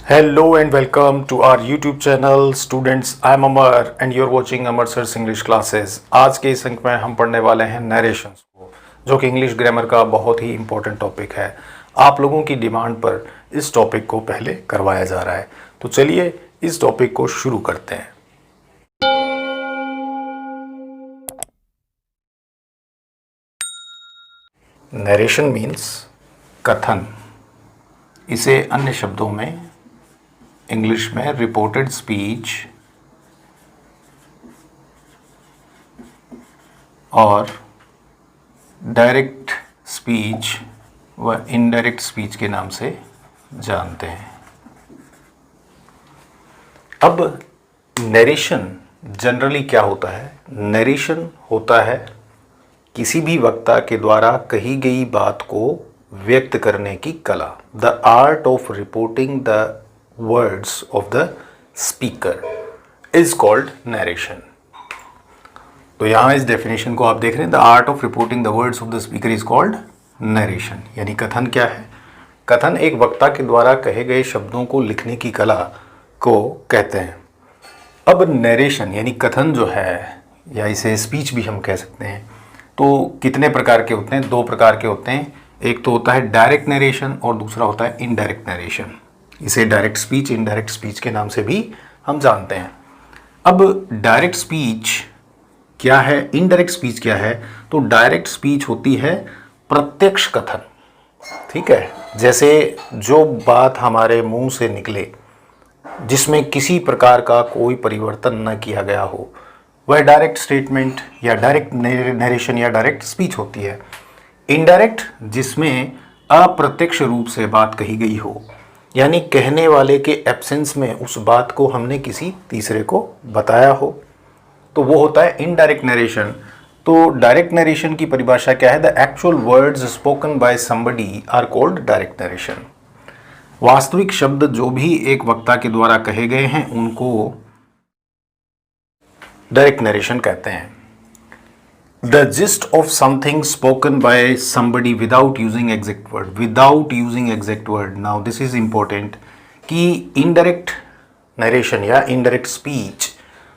Hello and welcome to our YouTube channel. Students, I am Amar and you're watching Amar Sir's English classes. आज के इस अंक में हम पढ़ने वाले हैं नरेशंस को, जो कि इंग्लिश ग्रामर का बहुत ही इम्पोर्टेंट टॉपिक है। आप लोगों की डिमांड पर इस टॉपिक को पहले करवाया जा रहा है, तो चलिए इस टॉपिक को शुरू करते हैं। नरेशन मीन्स कथन। इसे अन्य शब्दों में इंग्लिश में रिपोर्टेड स्पीच और डायरेक्ट स्पीच व इनडायरेक्ट स्पीच के नाम से जानते हैं। अब नरेशन जनरली क्या होता है? नरेशन होता है किसी भी वक्ता के द्वारा कही गई बात को व्यक्त करने की कला। The art of reporting the words of the speaker is called narration। तो यहाँ इस डेफिनेशन को आप देख रहे हैं, the art of reporting the words of the speaker is called narration. यानी कथन क्या है? कथन एक वक्ता के द्वारा कहे गए शब्दों को लिखने की कला को कहते हैं। अब नरेशन यानी कथन जो है, या इसे स्पीच भी हम कह सकते हैं, तो कितने प्रकार के होते हैं? दो प्रकार के होते हैं। एक तो होता है डायरेक्ट नरेशन और दूसरा होता है इनडायरेक्ट नरेशन। इसे डायरेक्ट स्पीच, इनडायरेक्ट स्पीच के नाम से भी हम जानते हैं। अब डायरेक्ट स्पीच क्या है, इनडायरेक्ट स्पीच क्या है? तो डायरेक्ट स्पीच होती है प्रत्यक्ष कथन। ठीक है, जैसे जो बात हमारे मुंह से निकले जिसमें किसी प्रकार का कोई परिवर्तन न किया गया हो, वह डायरेक्ट स्टेटमेंट या डायरेक्ट नरेशन या डायरेक्ट स्पीच होती है। इनडायरेक्ट जिसमें अप्रत्यक्ष रूप से बात कही गई हो, यानी कहने वाले के एब्सेंस में उस बात को हमने किसी तीसरे को बताया हो, तो वो होता है इनडायरेक्ट नरेशन। तो डायरेक्ट नरेशन की परिभाषा क्या है? The actual words spoken by somebody are called direct narration. वास्तविक शब्द जो भी एक वक्ता के द्वारा कहे गए हैं उनको डायरेक्ट नरेशन कहते हैं। The gist of something spoken by somebody without using exact word, without using exact word. Now this is important कि indirect narration या indirect speech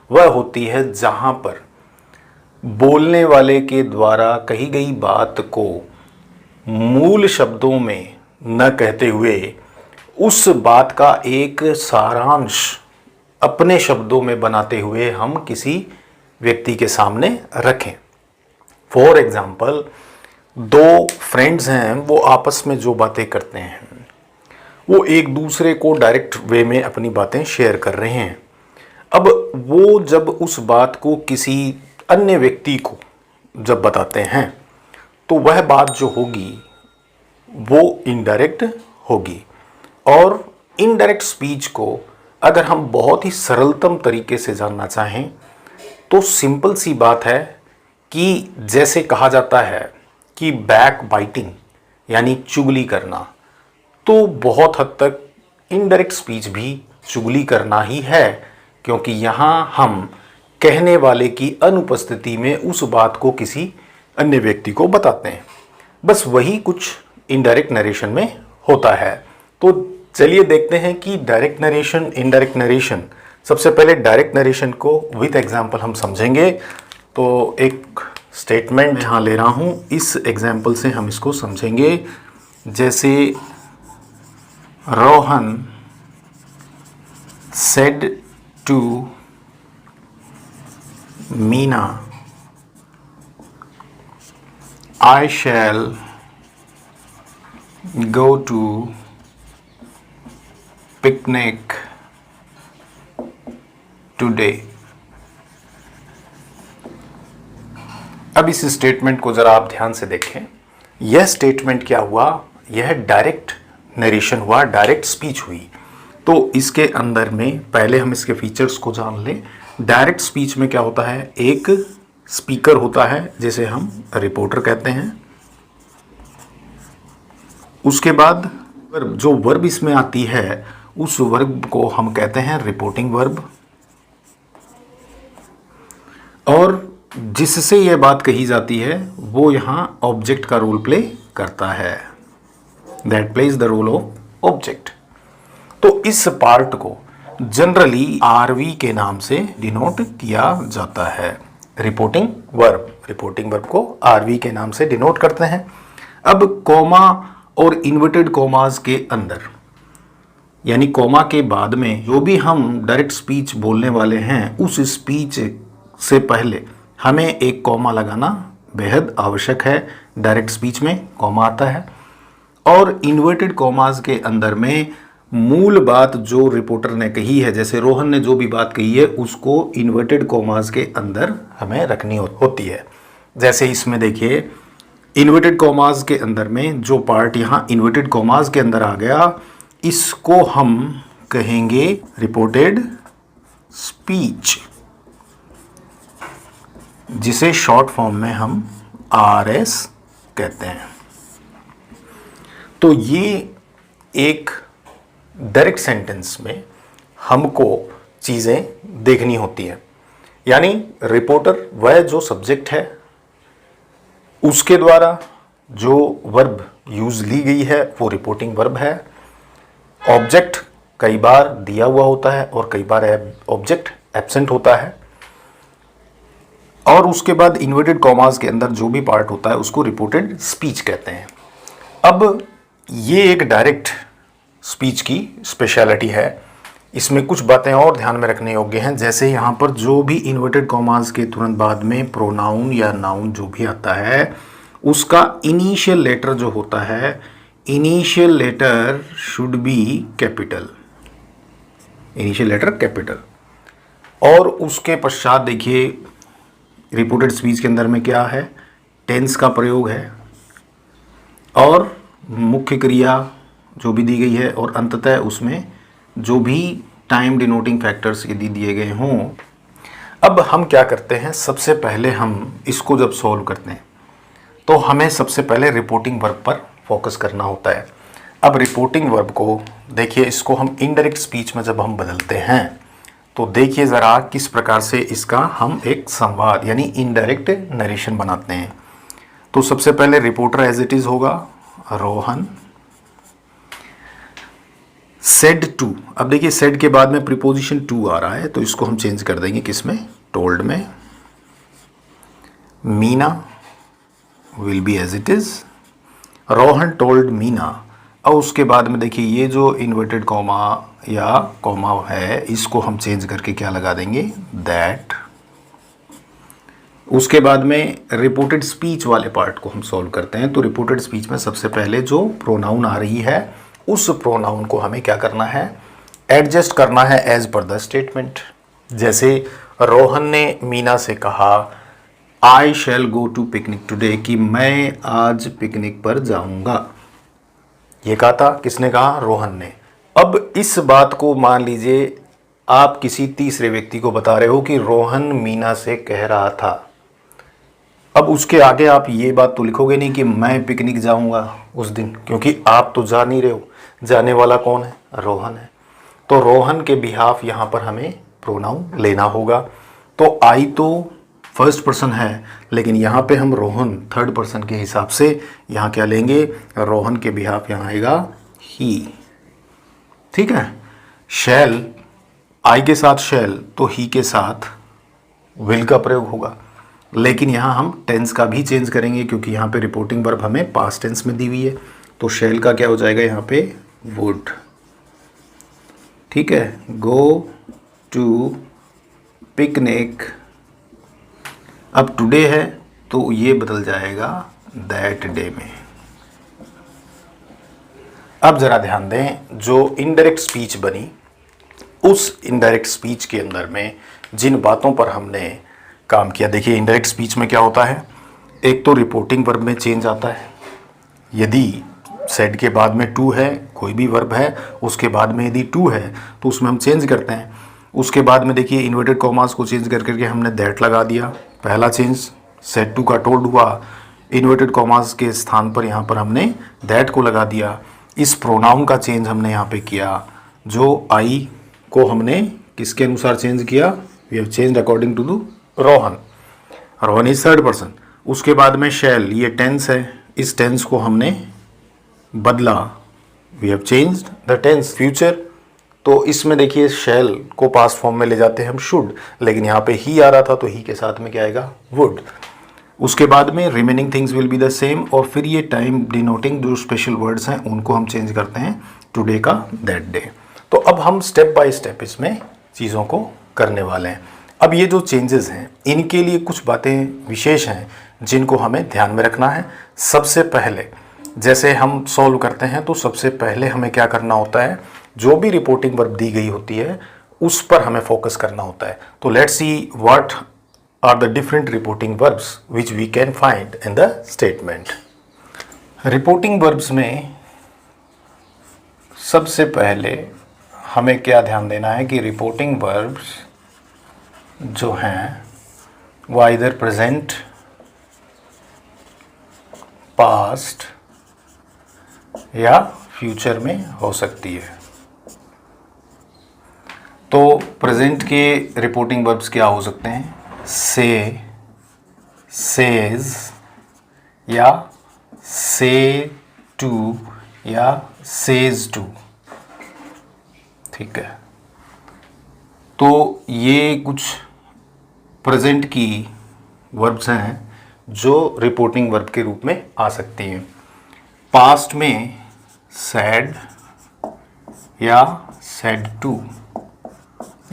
वह होती है जहाँ पर बोलने वाले के द्वारा कही गई बात को मूल शब्दों में न कहते हुए उस बात का एक सारांश अपने शब्दों में बनाते हुए हम किसी व्यक्ति के सामने रखें। फॉर एग्जाम्पल, दो फ्रेंड्स हैं, वो आपस में जो बातें करते हैं वो एक दूसरे को डायरेक्ट वे में अपनी बातें शेयर कर रहे हैं। अब वो जब उस बात को किसी अन्य व्यक्ति को जब बताते हैं तो वह बात जो होगी वो इनडायरेक्ट होगी। और इनडायरेक्ट स्पीच को अगर हम बहुत ही सरलतम तरीके से जानना चाहें तो सिंपल सी बात है कि जैसे कहा जाता है कि बैक बाइटिंग यानी चुगली करना, तो बहुत हद तक इनडायरेक्ट स्पीच भी चुगली करना ही है, क्योंकि यहाँ हम कहने वाले की अनुपस्थिति में उस बात को किसी अन्य व्यक्ति को बताते हैं। बस वही कुछ इनडायरेक्ट नरेशन में होता है। तो चलिए देखते हैं कि डायरेक्ट नरेशन, इनडायरेक्ट नरेशन। सबसे पहले डायरेक्ट नरेशन को विद एग्जाम्पल हम समझेंगे। तो एक स्टेटमेंट यहाँ ले रहा हूँ, इस एग्जाम्पल से हम इसको समझेंगे। जैसे Rohan said to Meena, I shall go to picnic today. अब इस स्टेटमेंट को ज़रा आप ध्यान से देखें। यह स्टेटमेंट क्या हुआ? यह डायरेक्ट नरेशन हुआ, डायरेक्ट स्पीच हुई। तो इसके अंदर में पहले हम इसके फीचर्स को जान लें। डायरेक्ट स्पीच में क्या होता है? एक स्पीकर होता है जिसे हम रिपोर्टर कहते हैं। उसके बाद जो वर्ब इसमें आती है उस वर्ब को हम कहते हैं रिपोर्टिंग वर्ब, और जिससे यह बात कही जाती है वो यहाँ ऑब्जेक्ट का रोल प्ले करता है, that plays the role of object. तो इस पार्ट को जनरली आरवी के नाम से डिनोट किया जाता है। रिपोर्टिंग वर्ब को आरवी के नाम से डिनोट करते हैं। अब कोमा और इन्वर्टेड कोमास के अंदर, यानी कोमा के बाद में जो भी हम डायरेक्ट स्पीच बोलने वाले हैं, उस स्पीच से पहले हमें एक कोमा लगाना बेहद आवश्यक है। डायरेक्ट स्पीच में कोमा आता है, और इन्वर्टेड कोमास के अंदर में मूल बात जो रिपोर्टर ने कही है, जैसे रोहन ने जो भी बात कही है, उसको इन्वर्टेड कोमास के अंदर हमें रखनी होती है। जैसे इसमें देखिए, इन्वर्टेड कोमास के अंदर में जो पार्ट यहाँ इन्वर्टेड कोमास के अंदर आ गया, इसको हम कहेंगे रिपोर्टेड स्पीच, जिसे शॉर्ट फॉर्म में हम आरएस कहते हैं। तो ये एक डायरेक्ट सेंटेंस में हमको चीज़ें देखनी होती हैं। यानी रिपोर्टर वह जो सब्जेक्ट है, उसके द्वारा जो वर्ब यूज ली गई है वो रिपोर्टिंग वर्ब है। ऑब्जेक्ट कई बार दिया हुआ होता है और कई बार ऑब्जेक्ट एब्सेंट होता है, और उसके बाद इन्वर्टेड कॉमास के अंदर जो भी पार्ट होता है उसको रिपोर्टेड स्पीच कहते हैं। अब ये एक डायरेक्ट स्पीच की स्पेशलिटी है। इसमें कुछ बातें और ध्यान में रखने योग्य हैं, जैसे यहाँ पर जो भी इन्वर्टेड कॉमास के तुरंत बाद में प्रोनाउन या नाउन जो भी आता है, उसका इनिशियल लेटर जो होता है, initial letter should be capital, initial letter capital. और उसके पश्चात देखिए रिपोर्टेड स्पीच के अंदर में क्या है, टेंस का प्रयोग है, और मुख्य क्रिया जो भी दी गई है, और अंततः उसमें जो भी टाइम डिनोटिंग फैक्टर्स यदि दिए गए हों। अब हम क्या करते हैं, सबसे पहले हम इसको जब सॉल्व करते हैं तो हमें सबसे पहले रिपोर्टिंग वर्ब पर फोकस करना होता है। अब रिपोर्टिंग वर्ब को देखिए, इसको हम इनडायरेक्ट स्पीच में जब हम बदलते हैं तो देखिए ज़रा किस प्रकार से इसका हम एक संवाद यानी इनडायरेक्ट नरेशन बनाते हैं। तो सबसे पहले रिपोर्टर एज इट इज़ होगा रोहन सेड टू। अब देखिए सेड के बाद में प्रीपोजिशन टू आ रहा है, तो इसको हम चेंज कर देंगे किसमें, टोल्ड में। Meena will be as it is, Rohan told Meena. और उसके बाद में देखिए ये जो इन्वर्टेड कॉमा या कॉमा है, इसको हम चेंज करके क्या लगा देंगे, दैट। उसके बाद में रिपोर्टेड स्पीच वाले पार्ट को हम सॉल्व करते हैं। तो रिपोर्टेड स्पीच में सबसे पहले जो प्रोनाउन आ रही है, उस प्रोनाउन को हमें क्या करना है, एडजस्ट करना है एज पर द स्टेटमेंट। जैसे रोहन ने मीना से कहा आई shall go to picnic today, कि मैं आज पिकनिक पर जाऊंगा। ये कहा था, किसने कहा, रोहन ने। अब इस बात को मान लीजिए आप किसी तीसरे व्यक्ति को बता रहे हो कि रोहन मीना से कह रहा था। अब उसके आगे आप ये बात तो लिखोगे नहीं कि मैं पिकनिक जाऊंगा उस दिन, क्योंकि आप तो जा नहीं रहे हो। जाने वाला कौन है, रोहन है। तो रोहन के बिहाफ यहाँ पर हमें प्रोनाउन लेना होगा। तो आई तो फर्स्ट पर्सन है, लेकिन यहाँ पे हम रोहन थर्ड पर्सन के हिसाब से यहाँ क्या लेंगे, रोहन के बिहाफ यहाँ आएगा ही। ठीक है। शैल, आई के साथ शैल, तो ही के साथ विल का प्रयोग होगा। लेकिन यहाँ हम टेंस का भी चेंज करेंगे, क्योंकि यहाँ पे रिपोर्टिंग वर्ब हमें पास्ट टेंस में दी हुई है। तो शैल का क्या हो जाएगा यहाँ पे, वुड। ठीक है। गो टू पिकनिक, अब टुडे है तो ये बदल जाएगा दैट डे में। अब जरा ध्यान दें, जो इनडायरेक्ट स्पीच बनी, उस इनडायरेक्ट स्पीच के अंदर में जिन बातों पर हमने काम किया। देखिए इनडायरेक्ट स्पीच में क्या होता है, एक तो रिपोर्टिंग वर्ब में चेंज आता है। यदि सेड के बाद में टू है, कोई भी वर्ब है, उसके बाद में यदि टू है तो उसमें हम चेंज करते हैं। उसके बाद में देखिए इन्वर्टेड कॉमास को चेंज कर करके हमने दैट लगा दिया, पहला चेंज। सेड टू का टोल्ड हुआ, इन्वर्टेड कॉमास के स्थान पर यहाँ पर हमने दैट को लगा दिया। इस प्रोनाउन का चेंज हमने यहाँ पे किया, जो आई को हमने किसके अनुसार चेंज किया, we have changed according to the Rohan. Rohan is third person. उसके बाद में शैल, ये टेंस है, इस टेंस को हमने बदला, we have changed the tense future. तो इसमें देखिए शैल को पास्ट फॉर्म में ले जाते हैं हम शुड, लेकिन यहाँ पे ही आ रहा था तो ही के साथ में क्या आएगा, वुड। उसके बाद में remaining things will be the same, और फिर ये टाइम डिनोटिंग जो स्पेशल वर्ड्स हैं उनको हम चेंज करते हैं टुडे का दैट डे। तो अब हम स्टेप बाय स्टेप इसमें चीज़ों को करने वाले हैं। अब ये जो चेंजेस हैं इनके लिए कुछ बातें विशेष हैं जिनको हमें ध्यान में रखना है। सबसे पहले जैसे हम सॉल्व करते हैं तो सबसे पहले हमें क्या करना होता है, जो भी रिपोर्टिंग वर्ब दी गई होती है उस पर हमें फोकस करना होता है। तो let's see what are the different reporting verbs which we can find in the statement. Reporting verbs में सबसे पहले हमें क्या ध्यान देना है कि reporting verbs जो हैं वो either present, past या future में हो सकती है। तो present के reporting verbs क्या हो सकते हैं, से, सेज या से टू या सेज टू, ठीक है। तो ये कुछ प्रेजेंट की वर्ब्स हैं जो रिपोर्टिंग वर्ब के रूप में आ सकती हैं। पास्ट में सैड या सैड टू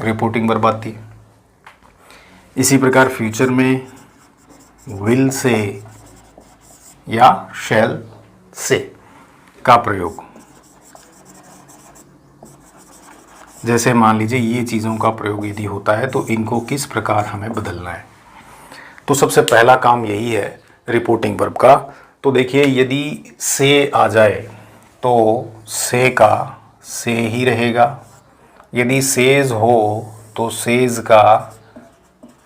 रिपोर्टिंग वर्ब आती है। इसी प्रकार फ्यूचर में विल से या शैल से का प्रयोग। जैसे मान लीजिए ये चीज़ों का प्रयोग यदि होता है तो इनको किस प्रकार हमें बदलना है। तो सबसे पहला काम यही है रिपोर्टिंग वर्ब का। तो देखिए यदि से आ जाए तो से का से ही रहेगा, यदि सेज हो तो सेज का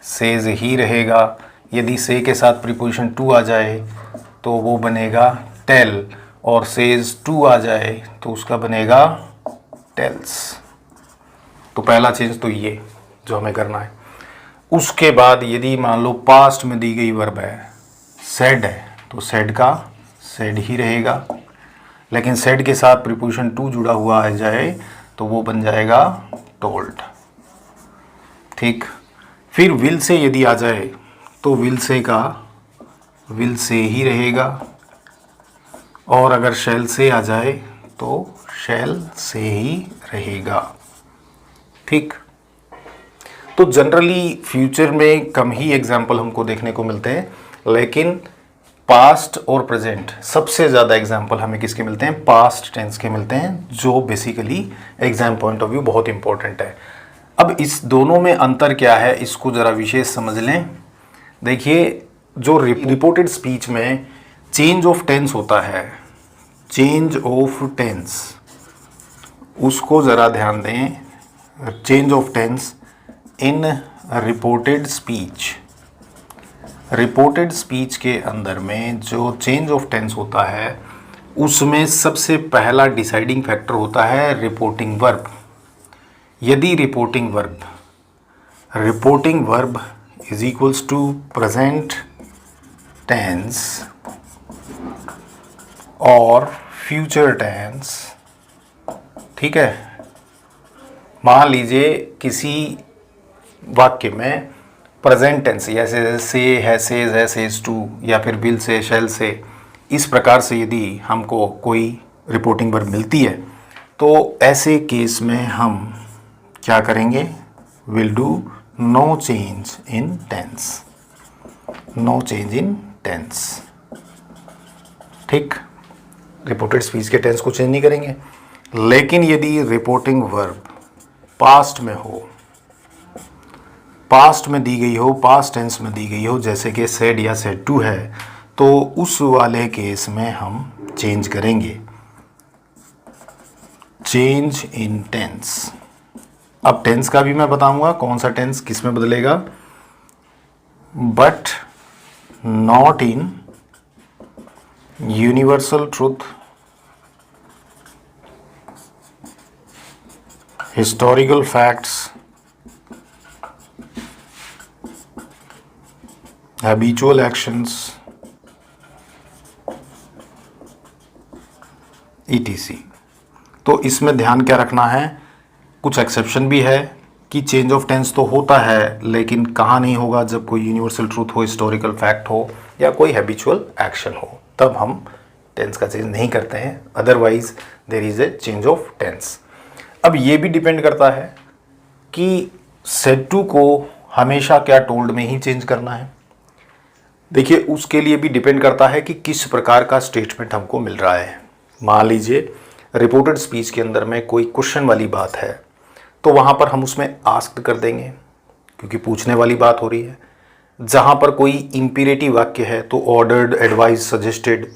सेज ही रहेगा, यदि से के साथ प्रीपोजिशन टू आ जाए तो वो बनेगा टेल, और सेज टू आ जाए तो उसका बनेगा टेल्स। तो पहला चेंज तो ये जो हमें करना है। उसके बाद यदि मान लो पास्ट में दी गई वर्ब है, सेड है, तो सेड का सेड ही रहेगा, लेकिन सेड के साथ प्रीपोजिशन टू जुड़ा हुआ आ जाए तो वो बन जाएगा टोल्ड, ठीक। फिर विल से यदि आ जाए तो विल से का विल से ही रहेगा, और अगर शैल से आ जाए तो शैल से ही रहेगा, ठीक। तो जनरली फ्यूचर में कम ही एग्जाम्पल हमको देखने को मिलते हैं, लेकिन पास्ट और प्रेजेंट सबसे ज़्यादा एग्जाम्पल हमें किसके मिलते हैं, पास्ट टेंस के मिलते हैं, जो basically exam point of view बहुत इंपॉर्टेंट है। अब इस दोनों में अंतर क्या है इसको ज़रा विशेष समझ लें। देखिए जो रिपोर्टेड स्पीच में चेंज ऑफ टेंस होता है, चेंज ऑफ टेंस, उसको ज़रा ध्यान दें। Change of tense in reported speech, reported speech के अंदर में जो चेंज ऑफ टेंस होता है उसमें सबसे पहला डिसाइडिंग फैक्टर होता है रिपोर्टिंग वर्ब। यदि reporting verb is equals to present tense और फ्यूचर टेंस, ठीक है। मान लीजिए किसी वाक्य में प्रेजेंट टेंस जैसे से है, सेज है, सेज टू, या फिर विल से, शैल से, इस प्रकार से यदि हमको कोई रिपोर्टिंग वर्ब मिलती है तो ऐसे केस में हम क्या करेंगे, will do no change in tense, no change in tense, ठीक। रिपोर्टेड स्पीच के टेंस को चेंज नहीं करेंगे। लेकिन यदि रिपोर्टिंग वर्ब पास्ट में हो, पास्ट में दी गई हो, पास्ट टेंस में दी गई हो, जैसे कि सेड या सेड टू है, तो उस वाले केस में हम चेंज करेंगे, चेंज इन टेंस। अब टेंस का भी मैं बताऊंगा कौन सा टेंस किस में बदलेगा, but not in universal truth, historical facts, habitual actions, ETC। तो इसमें ध्यान क्या रखना है, कुछ एक्सेप्शन भी है कि चेंज ऑफ टेंस तो होता है, लेकिन कहाँ नहीं होगा, जब कोई यूनिवर्सल ट्रूथ हो, हिस्टोरिकल फैक्ट हो या कोई हैबिचुअल एक्शन हो, तब हम टेंस का चेंज नहीं करते हैं, otherwise there is a change of tense. अब ये भी डिपेंड करता है कि सेड टू को हमेशा क्या टोल्ड में ही चेंज करना है। देखिए, उसके लिए भी डिपेंड करता है कि किस प्रकार का स्टेटमेंट हमको मिल रहा है। मान लीजिए रिपोर्टेड स्पीच के अंदर में कोई क्वेश्चन वाली बात है, तो वहाँ पर हम उसमें आस्क्ड कर देंगे क्योंकि पूछने वाली बात हो रही है। जहाँ पर कोई इम्पीरेटिव वाक्य है तो ऑर्डर्ड, एडवाइज, सजेस्टेड,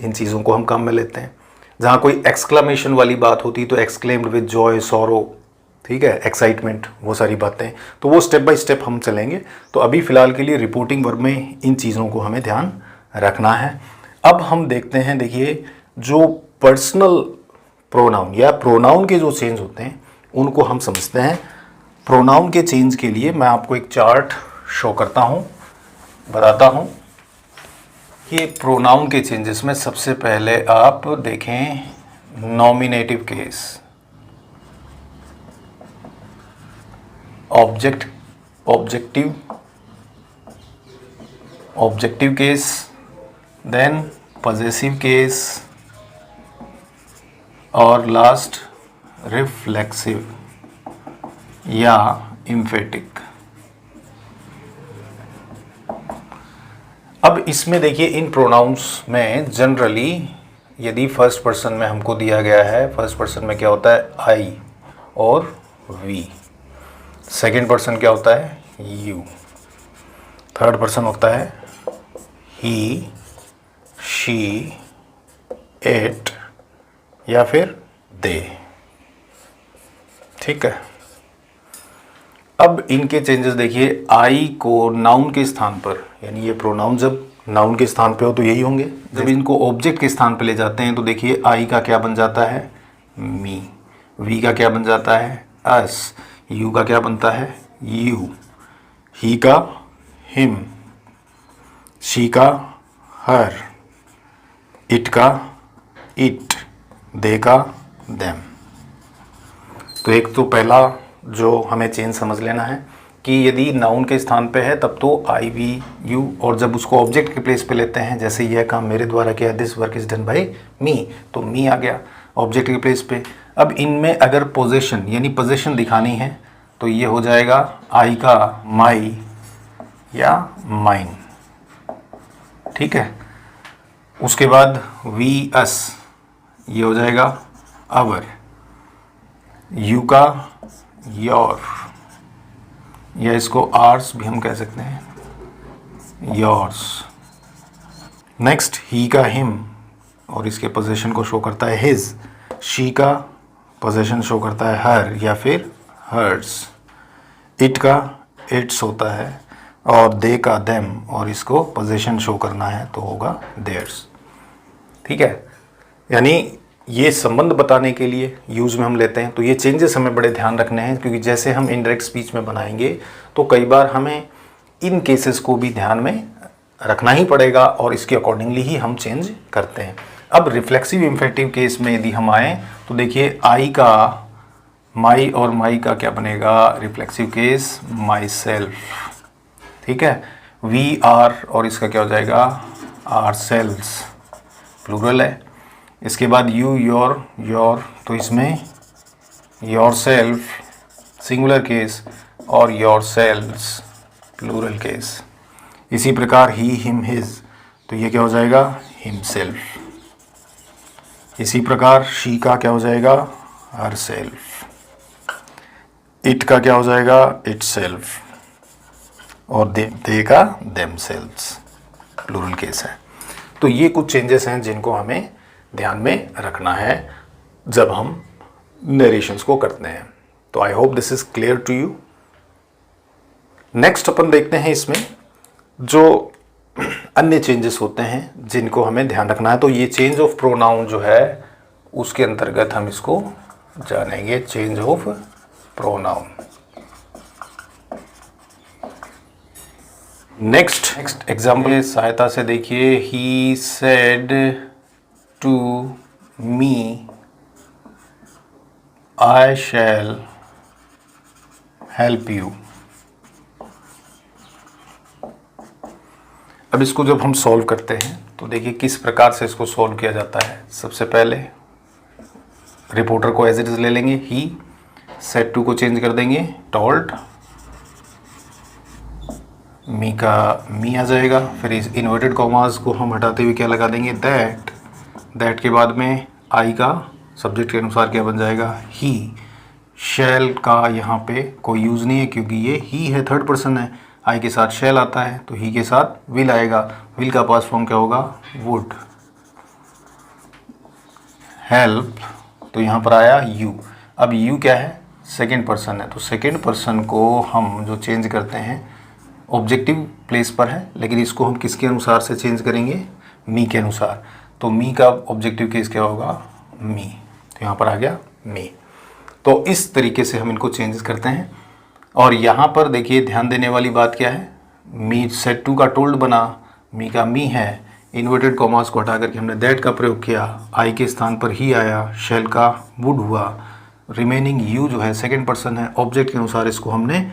इन चीज़ों को हम काम में लेते हैं। जहाँ कोई एक्सक्लामेशन वाली बात होती तो एक्सक्लेम्ड विद जॉय, सॉरो, ठीक है, एक्साइटमेंट, वो सारी बातें, तो वो स्टेप बाय स्टेप हम चलेंगे। तो अभी फ़िलहाल के लिए रिपोर्टिंग वर्ब में इन चीज़ों को हमें ध्यान रखना है। अब हम देखते हैं, देखिए, जो पर्सनल प्रोनाउन या प्रोनाउन के जो चेंज होते हैं उनको हम समझते हैं। प्रोनाउन के चेंज के लिए मैं आपको एक चार्ट शो करता हूँ, बताता हूँ कि प्रोनाउन के चेंजेस में सबसे पहले आप देखें nominative case, objective case, then possessive case और लास्ट रिफ्लेक्सिव या एम्फेटिक। अब इसमें देखिए, इन प्रोनाउंस में जनरली यदि फर्स्ट पर्सन में हमको दिया गया है, फर्स्ट पर्सन में क्या होता है, आई और वी। सेकंड पर्सन क्या होता है, यू। थर्ड पर्सन होता है ही, शी, इट या फिर दे। ठीक है। अब इनके चेंजेस देखिए, आई को नाउन के स्थान पर, यानी ये प्रोनाउन जब नाउन के स्थान पे हो तो यही होंगे। जब इनको ऑब्जेक्ट के स्थान पे ले जाते हैं तो देखिए, आई का क्या बन जाता है, मी। वी का क्या बन जाता है, अस। यू का क्या बनता है, यू। ही का हिम, शी का हर, इट का इट, दे का देम। तो एक तो पहला जो हमें चेंज समझ लेना है कि यदि नाउन के स्थान पे है तब तो आई, वी, यू, और जब उसको ऑब्जेक्ट के प्लेस पे लेते हैं, जैसे यह काम मेरे द्वारा किया, this work is done by me, तो मी आ गया ऑब्जेक्ट के प्लेस पे। अब इनमें अगर पोजेशन यानी पोजेशन दिखानी है तो ये हो जाएगा आई का माई या माइन। ठीक है। उसके बाद वी, अस, ये हो जाएगा आवर। यू का योर, या इसको आर्स भी हम कह सकते हैं, योर्स। नेक्स्ट ही का हिम, और इसके पोजीशन को शो करता है हिज। शी का पोजीशन शो करता है हर या फिर हर्स। इट का इट्स होता है, और दे का देम, और इसको पोजीशन शो करना है तो होगा देयर्स। ठीक है। यानी ये संबंध बताने के लिए यूज़ में हम लेते हैं। तो ये चेंजेस हमें बड़े ध्यान रखने हैं, क्योंकि जैसे हम इनडायरेक्ट स्पीच में बनाएंगे तो कई बार हमें इन केसेस को भी ध्यान में रखना ही पड़ेगा, और इसके अकॉर्डिंगली ही हम चेंज करते हैं। अब रिफ्लेक्सिव इम्फेक्टिव केस में यदि हम आए तो देखिए, आई का माई और माई का क्या बनेगा, रिफ्लेक्सिव केस माई सेल्फ। ठीक है। वी आर, और इसका क्या हो जाएगा, आर सेल्व्स, प्लूरल है। इसके बाद यू, योर, योर, तो इसमें योर सेल्फ सिंगुलर केस और योर सेल्व्स प्लूरल केस। इसी प्रकार ही, हिम, हिज, तो ये क्या हो जाएगा, हिम सेल्फ। इसी प्रकार शी का क्या हो जाएगा, हर सेल्फ। इट का क्या हो जाएगा, इट सेल्फ, और दे का देम सेल्व्स, प्लूरल केस है। तो ये कुछ चेंजेस हैं जिनको हमें ध्यान में रखना है जब हम नरेशंस को करते हैं। तो I hope this is clear to you. Next अपन देखते हैं इसमें जो अन्य चेंजेस होते हैं जिनको हमें ध्यान रखना है। तो ये चेंज ऑफ प्रोनाउन जो है उसके अंतर्गत हम इसको जानेंगे, change of pronoun. Next example सहायता से देखिए, he said to me I shall help you. अब इसको जब हम सॉल्व करते हैं तो देखिए किस प्रकार से इसको सॉल्व किया जाता है। सबसे पहले रिपोर्टर को एज इट इज ले लेंगे, ही, सेट टू को चेंज कर देंगे टोल्ड, मी का मी आ जाएगा, फिर इस इन्वर्टेड कॉमास को हम हटाते हुए क्या लगा देंगे, दैट। दैट के बाद में आई का सब्जेक्ट के अनुसार क्या बन जाएगा, ही। शैल का यहाँ पे कोई यूज़ नहीं है क्योंकि ये ही है, थर्ड पर्सन है। आई के साथ शैल आता है तो ही के साथ विल आएगा। विल का पास्ट फॉर्म क्या होगा, वुड। हेल्प तो यहाँ पर आया यू। अब यू क्या है, सेकेंड पर्सन है, तो सेकेंड पर्सन को हम जो चेंज करते हैं ऑब्जेक्टिव प्लेस पर है, लेकिन इसको हम किसके अनुसार से चेंज करेंगे, मी के अनुसार। तो मी का ऑब्जेक्टिव केस क्या होगा, मी। तो यहाँ पर आ गया मी। तो इस तरीके से हम इनको चेंजेस करते हैं। और यहाँ पर देखिए ध्यान देने वाली बात क्या है, मी सेट टू का टोल्ड बना, मी का मी है, इन्वर्टेड कॉमास को हटा करके हमने दैट का प्रयोग किया, आई के स्थान पर ही आया, शैल का वुड हुआ, रिमेनिंग यू जो है सेकेंड पर्सन है, ऑब्जेक्ट के अनुसार इसको हमने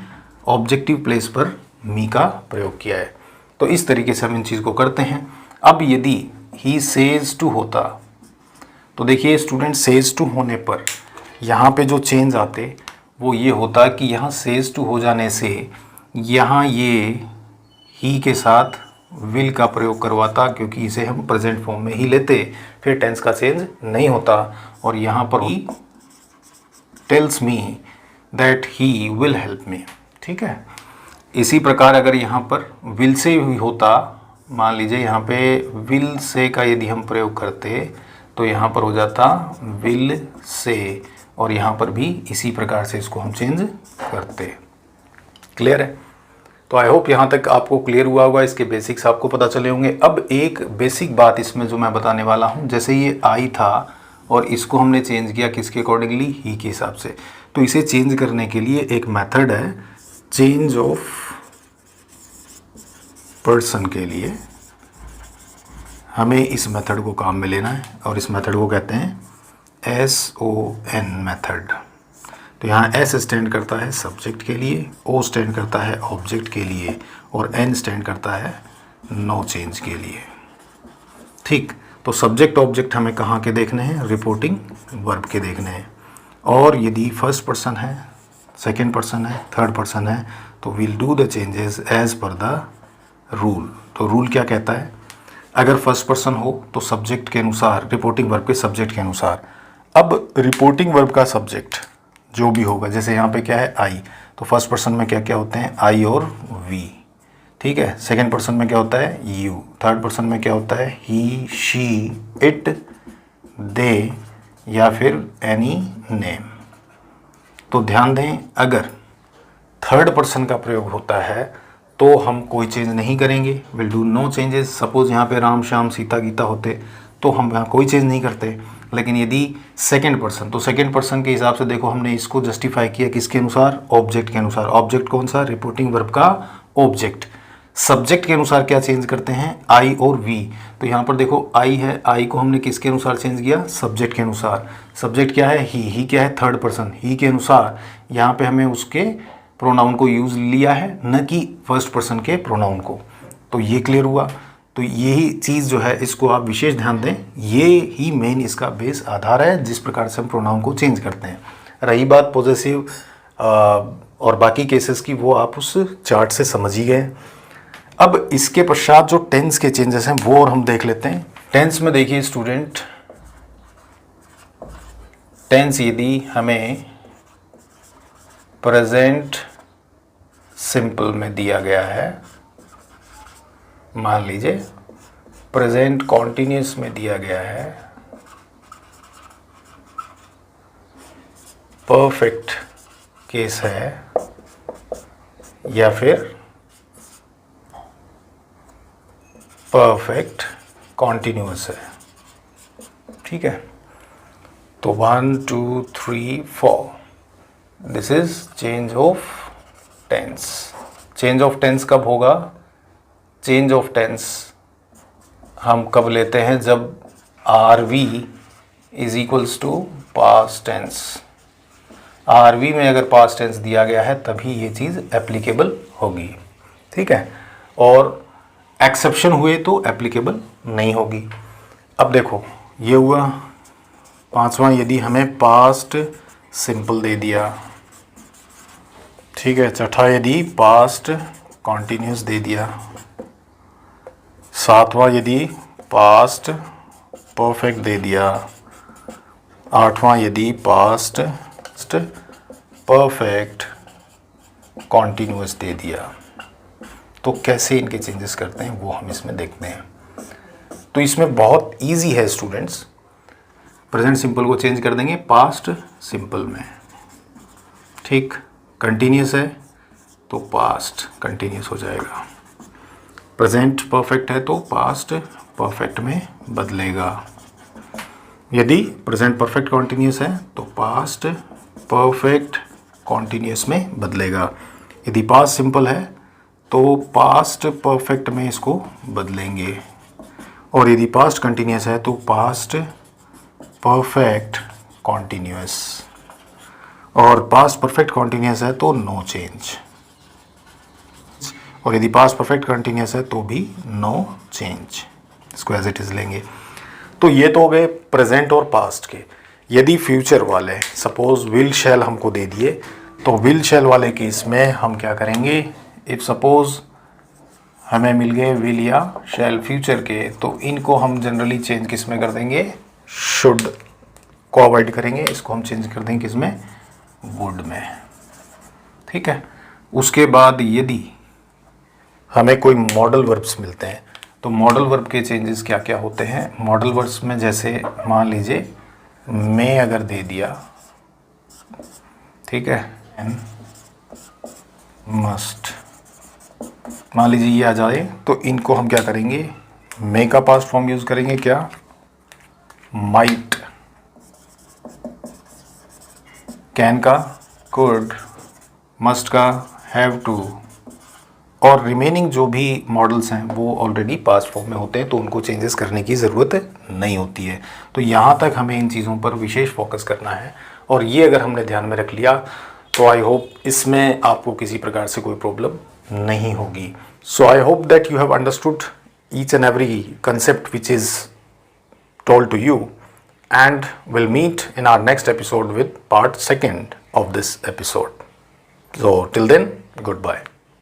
ऑब्जेक्टिव प्लेस पर मी का प्रयोग किया है। तो इस तरीके से हम इन चीज़ को करते हैं। अब यदि ही सेज टू होता तो देखिए स्टूडेंट, सेज टू होने पर यहाँ पे जो चेंज आते वो ये होता कि यहाँ सेज टू हो जाने से यहाँ ये ही के साथ विल का प्रयोग करवाता, क्योंकि इसे हम प्रेजेंट फॉर्म में ही लेते, फिर टेंस का चेंज नहीं होता। और यहाँ पर he tells me that he will help me, ठीक है। इसी प्रकार अगर यहाँ पर विल से भी होता, मान लीजिए यहाँ पे विल से का यदि हम प्रयोग करते तो यहाँ पर हो जाता विल से, और यहाँ पर भी इसी प्रकार से इसको हम चेंज करते। क्लियर है? तो आई होप यहाँ तक आपको क्लियर हुआ होगा, इसके बेसिक्स आपको पता चले होंगे। अब एक बेसिक बात इसमें जो मैं बताने वाला हूँ, जैसे ये आई था और इसको हमने चेंज किया किसके अकॉर्डिंगली, ही के हिसाब से। तो इसे चेंज करने के लिए एक मेथड है, चेंज ऑफ पर्सन के लिए हमें इस मेथड को काम में लेना है, और इस मेथड को कहते हैं SON मेथड। तो यहाँ S स्टैंड करता है सब्जेक्ट के लिए, O स्टैंड करता है ऑब्जेक्ट के लिए, और N स्टैंड करता है नो चेंज के लिए। ठीक, तो सब्जेक्ट ऑब्जेक्ट हमें कहाँ के देखने हैं, रिपोर्टिंग वर्ब के देखने हैं। और यदि फर्स्ट पर्सन है, सेकेंड पर्सन है, थर्ड पर्सन है, तो will do the changes as per the rule. तो रूल क्या कहता है, अगर फर्स्ट पर्सन हो तो सब्जेक्ट के अनुसार, रिपोर्टिंग वर्ब के सब्जेक्ट के अनुसार। अब रिपोर्टिंग वर्ब का सब्जेक्ट जो भी होगा, जैसे यहाँ पे क्या है आई, तो फर्स्ट पर्सन में क्या क्या होते हैं, आई और वी, ठीक है। सेकेंड पर्सन में क्या होता है, यू। थर्ड पर्सन में क्या होता है, ही, शी, इट, दे, या फिर एनी नेम। तो ध्यान दें, अगर थर्ड पर्सन का प्रयोग होता है तो हम कोई चेंज नहीं करेंगे, will do no changes. Suppose यहाँ पे राम, श्याम, सीता, गीता होते तो हम यहाँ कोई चेंज नहीं करते। लेकिन यदि सेकेंड पर्सन, तो सेकेंड पर्सन के हिसाब से देखो हमने इसको जस्टिफाई किया किसके अनुसार, ऑब्जेक्ट के अनुसार। ऑब्जेक्ट कौन सा, रिपोर्टिंग वर्ब का ऑब्जेक्ट। सब्जेक्ट के अनुसार क्या चेंज करते हैं, आई और वी। तो यहाँ पर देखो आई है, आई को हमने किसके अनुसार चेंज किया, सब्जेक्ट के अनुसार। सब्जेक्ट क्या है, ही क्या है, थर्ड पर्सन, ही के अनुसार यहाँ पे हमें उसके प्रोनाउन को यूज लिया है, न कि फर्स्ट पर्सन के प्रोनाउन को। तो ये क्लियर हुआ। तो यही चीज़ जो है इसको आप विशेष ध्यान दें, ये ही मेन इसका बेस आधार है जिस प्रकार से हम प्रोनाउन को चेंज करते हैं। रही बात पॉजेसिव और बाकी केसेस की, वो आप उस चार्ट से समझ ही गए। अब इसके पश्चात जो टेंस के चेंजेस हैं वो और हम देख लेते हैं। टेंस में देखिए स्टूडेंट, टेंस यदि हमें प्रेजेंट सिंपल में दिया गया है, मान लीजिए प्रेजेंट कॉन्टिन्यूस में दिया गया है, परफेक्ट केस है, या फिर परफेक्ट कॉन्टिन्यूस है, ठीक है। तो 1 2 3 4 this is change of tense. Change of tense कब होगा, चेंज ऑफ टेंस हम कब लेते हैं, जब R V is equals to past tense, RV में अगर पास्ट टेंस दिया गया है तभी ये चीज़ एप्लीकेबल होगी, ठीक है, और एक्सेप्शन हुए तो एप्लीकेबल नहीं होगी। अब देखो ये हुआ पांचवा, यदि हमें पास्ट सिंपल दे दिया, ठीक है, छठा यदि पास्ट कॉन्टिन्यूस दे दिया, सातवां यदि पास्ट परफेक्ट दे दिया, आठवां यदि पास्ट परफेक्ट कॉन्टिन्यूस दे दिया। तो कैसे इनके चेंजेस करते हैं वो हम इसमें देखते हैं। तो इसमें बहुत इजी है स्टूडेंट्स, प्रेजेंट सिंपल को चेंज कर देंगे पास्ट सिंपल में, ठीक, कंटिन्यूस है तो पास्ट कंटिन्यूस हो जाएगा, प्रेजेंट परफेक्ट है तो पास्ट परफेक्ट में बदलेगा, यदि प्रेजेंट परफेक्ट कॉन्टिन्यूस है तो पास्ट परफेक्ट कॉन्टिन्यूस में बदलेगा, यदि पास्ट सिंपल है तो पास्ट परफेक्ट में इसको बदलेंगे, और यदि पास्ट कंटिन्यूस है तो पास्ट परफेक्ट कॉन्टिन्यूस, और पास्ट परफेक्ट कॉन्टिन्यूस है तो नो चेंज, और यदि पास्ट परफेक्ट कंटिन्यूस है तो भी नो चेंज, इसको एज इट इज लेंगे। तो ये तो हो गए प्रेजेंट और पास्ट के। यदि फ्यूचर वाले सपोज विल शैल हमको दे दिए, तो विल शैल वाले केस में हम क्या करेंगे, इफ सपोज हमें मिल गए विल या शैल फ्यूचर के, तो इनको हम जनरली चेंज किस में कर देंगे, शुड को अवॉइड करेंगे, इसको हम चेंज कर देंगे किस में, वुड में, ठीक है। उसके बाद यदि हमें कोई मॉडल वर्ब्स मिलते हैं, तो मॉडल वर्ब के चेंजेस क्या क्या होते हैं। मॉडल वर्ब्स में जैसे मान लीजिए मैं अगर दे दिया, ठीक है, एंड मस्ट, मान लीजिए ये आ जाए, तो इनको हम क्या करेंगे, मे का पास्ट फॉर्म यूज करेंगे, क्या, माइट, कैन का कुड, मस्ट का हैव टू, और रिमेनिंग जो भी मॉडल्स हैं वो ऑलरेडी पास्ट फॉर्म में होते हैं, तो उनको चेंजेस करने की ज़रूरत नहीं होती है। तो यहाँ तक हमें इन चीज़ों पर विशेष फोकस करना है, और ये अगर हमने ध्यान में रख लिया तो आई होप इसमें आपको किसी प्रकार से कोई प्रॉब्लम नहीं होगी। So I hope that you have understood each and every concept which is told to you, and we'll meet in our next episode with part 2 of this episode. So till then, goodbye.